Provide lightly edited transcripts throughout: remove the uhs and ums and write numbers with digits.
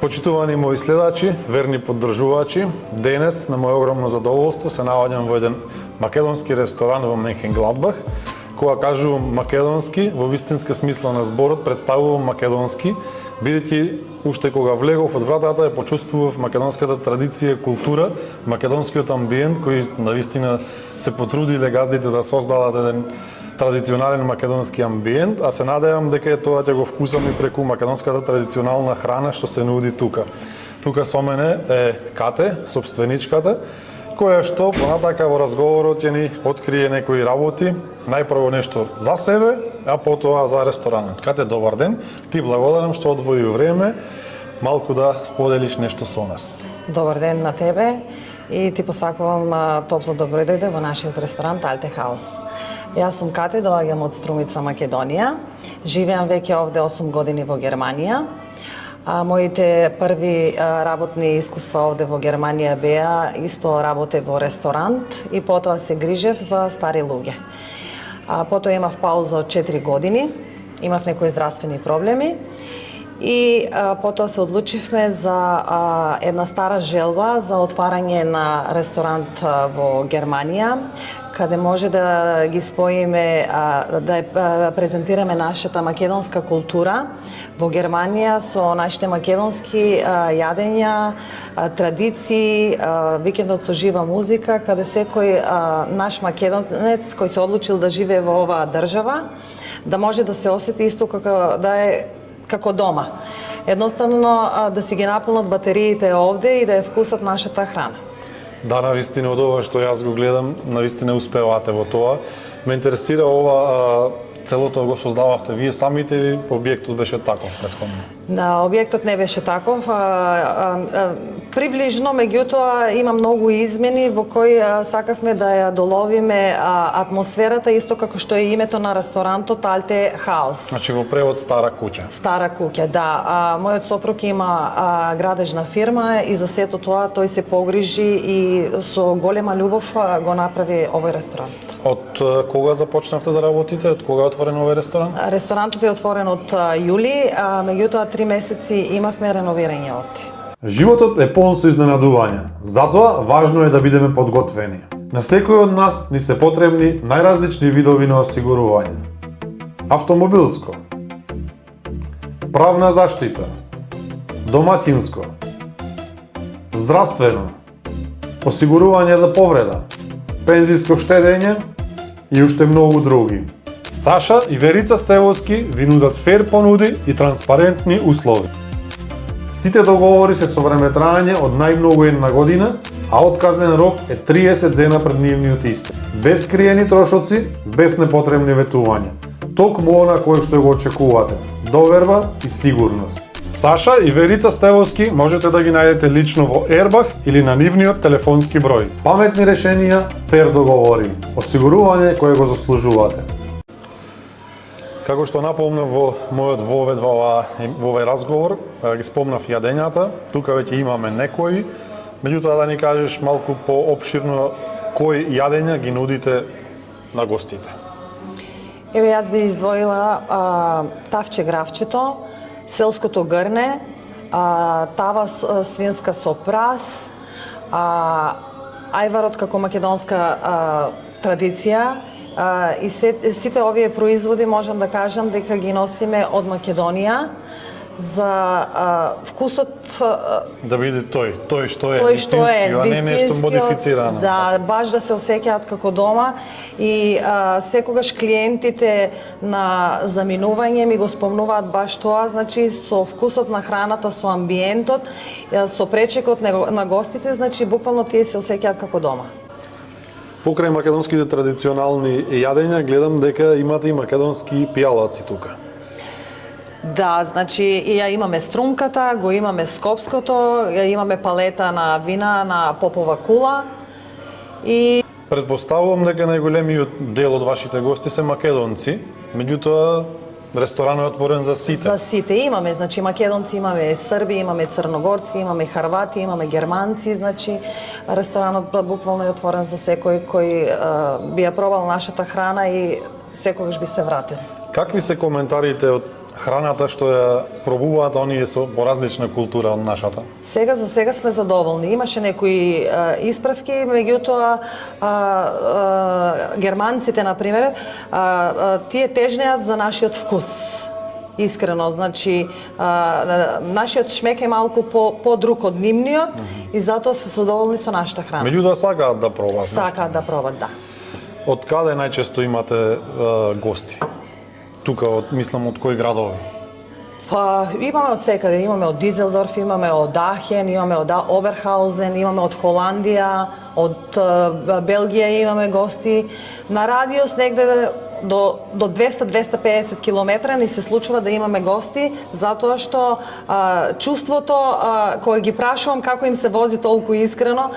Почитувани мои следачи, верни поддржувачи, денес на моje огромно задоволство се наоѓам во еден македонски ресторан во Менхенгладбах. Кога кажувам македонски, во вистинска смисла на зборот, представувам македонски, бидејќи уште кога влегов од вратата ја почувствував македонската традиција, култура, македонскиот амбиент кој навистина се потрудиле газдите да создадат еден традиционален македонски амбиент, а се надевам дека тоа ќе го вкусам и преку македонската традиционална храна што се нуди тука. Тука со мене е Кате, собственичката, која што понатака во разговорот ќе ни открие некои работи, најпрво нешто за себе, а потоа за ресторанот. Кате, добар ден. Ти благодарам што одвои време малку да споделиш нешто со нас. Добар ден на тебе и ти посакувам топло добро дојде во нашиот ресторант Alte Haus. Јас сум Кате, доаѓам од Струмица, Македонија. Живеам веќе овде 8 години во Германија. Моите први работни искуства овде во Германија беа исто работе во ресторант и потоа се грижев за стари луѓе. Потоа имав пауза од 4 години, имав некои здравствени проблеми и потоа се одлучивме за една стара желба за отварање на ресторант во Германија, каде може да ги споиме, да презентираме нашата македонска култура во Германија со нашите македонски јадења, традиции, викендот со жива музика, каде секој наш македонец кој се одлучил да живее во оваа држава, да може да се осети исто како да е како дома. Едноставно да си ги наполнат батериите овде и да ја вкусат нашата храна. Да, навистина од ова што јас го гледам, навистина успевате во тоа. Ме интересира ова целото го создававте вие самите или објектот беше таков претходно? Да, објектот не беше таков. Приближно, меѓутоа има многу измени во кои сакавме да ја доловиме атмосферата, исто како што е името на ресторантот Alte Haus. Значи во превод стара куќа. Стара куќа, да. Мојот сопруг има градежна фирма и за сето тоа тој се погрижи и со голема љубов го направи овој ресторант. Од кога започнавте да работите? Од кога е отворен овој ресторан? Ресторантот е отворен од јули, меѓутоа 3 месеци имавме реновирање овде. Животот е полн со изненадувања, затоа важно е да бидеме подготвени. На секој од нас ни се потребни најразлични видови на осигурување. Автомобилско, правна заштита, доматинско, здравствено, осигурување за повреда, пензиско штедење и уште многу други. Саша и Верица Стевовски ви нудат фер понуди и транспарентни услови. Сите договори се со времетраење од најмногу една година, а отказен рок е 30 дена пред нивниот истек. Без скриени трошоци, без непотребни ветувања. Токму она кое што го очекувате. Доверба и сигурност. Саша и Верица Стевовски можете да ги најдете лично во Ербах или на нивниот телефонски број. Паметни решенија, фер договори, осигурување кое го заслужувате. Како што напомнав во мојот вовед во овој разговор, ги спомнав јадењата, тука веќе имаме некои, меѓутоа да ни кажеш малку поопширно кои јадења ги нудите на гостите. Еве јас би издвоила тавче гравчето, селското грне, тава свинска со прас, ајварот како македонска традиција, и сите овие производи можам да кажам дека ги носиме од Македонија за вкусот да биде тој што е вистински, а не нешто модифицирано. Да, баш да се осеќаат како дома и секогаш клиентите на заминување ми го спомнуваат баш тоа, значи со вкусот на храната, со амбиентот, со пречекот на гостите, значи буквално тие се осеќаат како дома. Покрај македонските традиционални јадења, гледам дека имате и македонски пијалаци тука. Да, значи ја имаме струмката, го имаме скопското, ја имаме палета на вина на Попова кула и Предпоставувам дека најголемиот дел од вашите гости се македонци, меѓутоа ресторанот е отворен за сите. За сите имаме, значи македонци имаме, срби, имаме црногорци, имаме харвати, имаме германци, значи ресторанот буквално е отворен за секој кој би ја пробал нашата храна и секогаш би се вратил. Какви се коментарите од храната што ја пробуваат оние со поразлична култура од нашата? Сега за сега сме задоволни. Имаше некои исправки, меѓутоа германците на пример тие тежнеат за нашиот вкус. Искрено, значи нашиот шмек е малку по-друг од нивниот и затоа се задоволни со нашата храна. Меѓутоа сакаат да пробаат. Сакаат да пробат, да. Од каде најчесто имате гости? Тука, мислам, од кои градови? Па, имаме од секаде, имаме од Дизелдорф, имаме од Ахен, имаме од Оберхаузен, имаме од Холандија, од Белгија имаме гости. На радиус негде до 200-250 километра ни се случува да имаме гости, затоа што чувството, кога ги прашувам како им се вози толку искрено,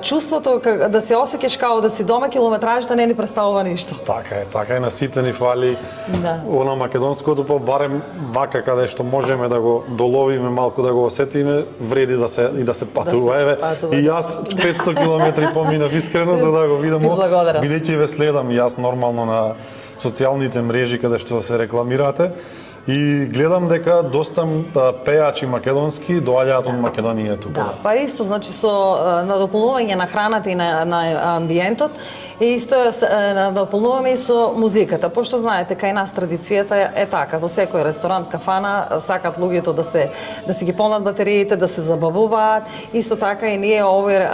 чувството да се осеќаш као да си дома, километражата не ни представува ништо. Така е, на сите ни фали она македонското, па барем вака каде што можеме да го доловиме, малку да го осетиме, вреди да се патува. Еве, и јас 500 километри поминав искрено за да го видам, бидејќи ве следам јас нормално на социјалните мрежи каде што се рекламирате и гледам дека доста пеачи македонски доаѓаат од Македонија тука. Да, па исто, значи со надополнување на храната и на амбиентот, и исто надополнуваме и со музиката, пошто знаете кај нас традицијата е така, во секој ресторант, кафана сакаат луѓето да си ги полнат батериите, да се забавуваат. Исто така и ние овој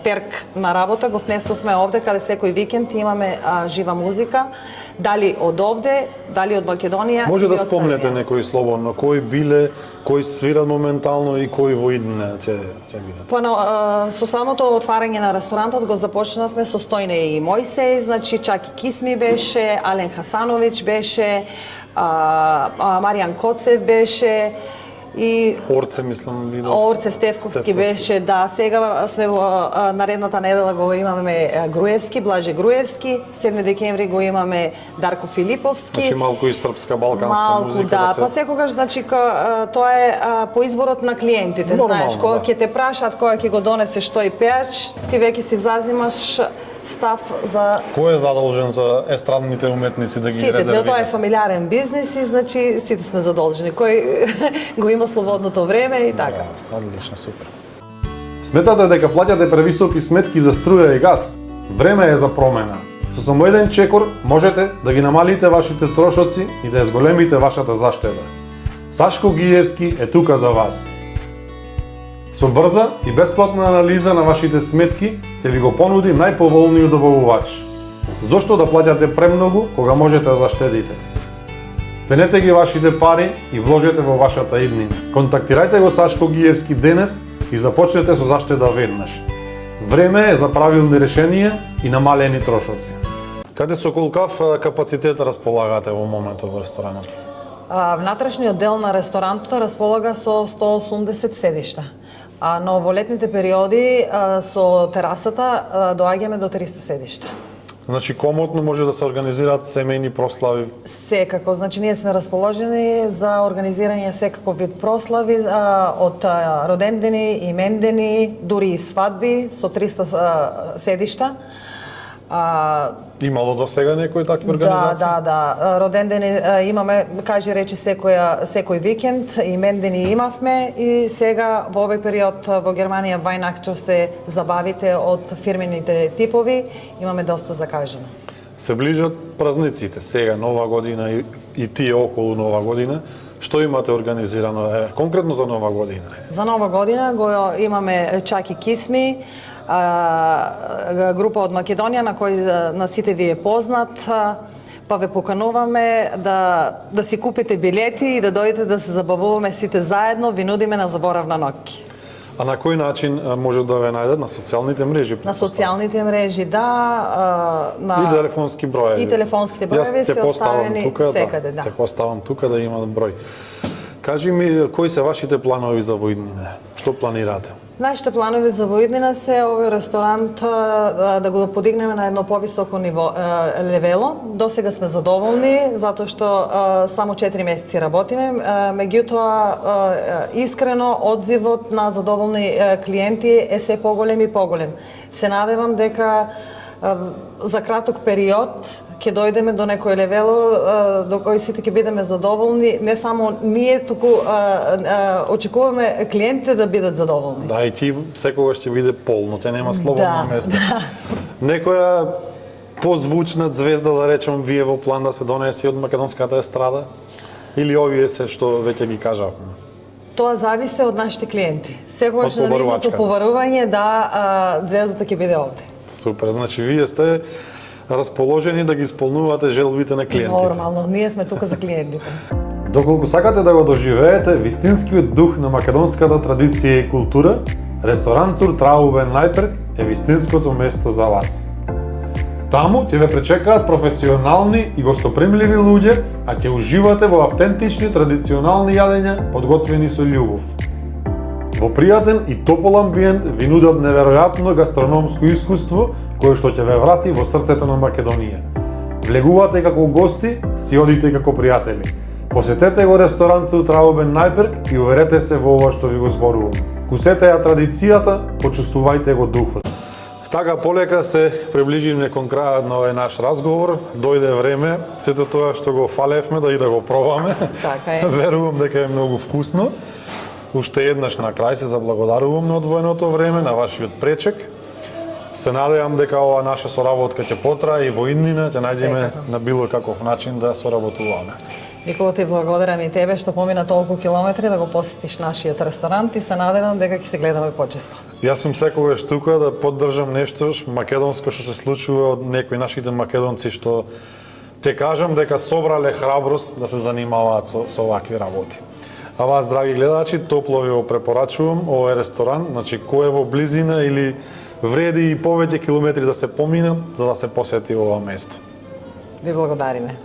терк на работа го внесовме овде каде секој викенд имаме жива музика, дали од овде, дали од Македонија. Може да спомнете некои слободно, кои биле, кои свират моментално и кои во иднина ќе бидат? Со самото отварање на ресторантот го започнавме со Стојне и Мојсеј, значи Чаки Кисми беше, Ален Хасановиќ беше, Маријан Коцев беше, и Орце, мислам, видов. Орце Стефковски беше, да. Сега сме во наредната недела го имаме Груевски, Блаже Груевски, 7 декември го имаме Дарко Филиповски. Значи малку и српска, балканска музика. Да, па секогаш, значи, тоа е по изборот на клиентите, знаеш, кога ќе те прашаат, кога ќе го донесеш тој пеач, ти веќе си зазимаш став за... Кој е задолжен за естрадните уметници да ги резервира? Сите, тоа е фамилиарен бизнес и значи сите сме задолжени. Кој го има слободното време и така. Одлично, супер. Сметате дека плаќате превисоки сметки за струја и газ? Време е за промена. Со само еден чекор можете да ги намалите вашите трошоци и да ја зголемите вашата заштеда. Сашко Гиевски е тука за вас. Со брза и бесплатна анализа на вашите сметки ќе ви го понуди најповолниот добавувач. Зошто да плаќате премногу кога можете да заштедите? Ценете ги вашите пари и вложете во вашата иднина. Контактирајте го Сашко Гиевски денес и започнете со заштеда веднаш. Време е за правилни решенија и намалени трошоци. Каде со колкав капацитет располагате во моментот во ресторанот? Внатрешниот дел на ресторантот располага со 180 седишта. Но во летните периоди со терасата доаѓаме до 300 седишта. Значи комотно може да се организираат семејни прослави? Секако, значи ние сме расположени за организирање секаков вид прослави, од родендени, имендени, дури и свадби со 300 седишта. Имало до сега некои такви организации? Да. Родендени имаме, кажи речи секој викенд, имендени имавме и сега во овој период во Германија Вајнахчо се забавите од фирмените типови, имаме доста закажено. Се ближат празниците, сега Нова година и тие околу Нова година. Што имате организирано конкретно за Нова година? За Нова година го имаме Чаки Кисми, група од Македонија на кој на сите ви е познат, па ве покануваме да си купите билети и да дојдете да се забавуваме сите заедно, ви нудиме на заборавна ноќ. А на кој начин може да ве најдат? На социјалните мрежи? На социјалните мрежи, да. И телефонски броеви. И телефонските броеви се оставени секаде, да. Те поставам тука да има број. Кажи ми, кои се вашите планови за воиднина? Што планирате? Нашите планови за воиднина се овој ресторант да го подигнеме на едно повисоко ниво левело. До сега сме задоволни затоа што само 4 месеци работиме, меѓутоа искрено одзивот на задоволни клиенти е се поголем и поголем. Се надевам дека за краток период ќе дојдеме до некој левело до кој сите ќе бидеме задоволни, не само ние, туку очекуваме клиентите да бидат задоволни. Да, и ти секогаш ќе биде полно, те нема слободно Да, место. да. Некоја позвучна звезда, да речем, вие во план да се донеси од македонската естрада? Или овие се што веќе ги кажавме? Тоа зависи од нашите клиенти. Секогаш Од на нивното побарувачката. побарување да звездата ќе биде овде. Супер, значи вие сте расположени да ги исполнувате желбите на клиентите. Нормално, ние сме тука за клиентите. Доколку сакате да го доживеете вистинскиот дух на македонската традиција и култура, ресторант Тур Траубен Најперк е вистинското место за вас. Таму ќе ве пречекаат професионални и гостопримливи луѓе, а ќе уживате во автентични традиционални јадења подготвени со љубов. Во пријатен и топол амбиент ви нудат неверојатно гастрономско искуство кое што ќе ве врати во срцето на Македонија. Влегувате како гости, си одите како пријатели. Посетете го ресторантот Траубен Најперк и уверете се во ова што ви го зборувам. Кусете ја традицијата, почувствувајте го духот. Така полека се приближиме кон крајот на овој наш разговор. Дојде време сето тоа што го фалевме да и да го пробаме. Така е. Верувам дека е многу вкусно. Уште еднаш на крај се заблагодарувам на одвоеното време, на вашиот пречек. Се надевам дека ова наша соработка ќе потрае и во иднина ќе најдеме Секако. на било каков начин да соработуваме. Никола, ти благодарам и тебе што помина толку километри да го посетиш нашиот ресторант и се надевам дека ќе се гледаме почесто. Јас сум секогаш тука да поддржам нешто македонско што се случува од некои нашите македонци што те кажам дека собрале храброст да се занимаваат со овакви работи. А вас, драги гледачи, топло ви го препорачувам овој ресторант, значи кој е во близина или вреди и повеќе километри да се помина за да се посети ова место. Ви благодариме.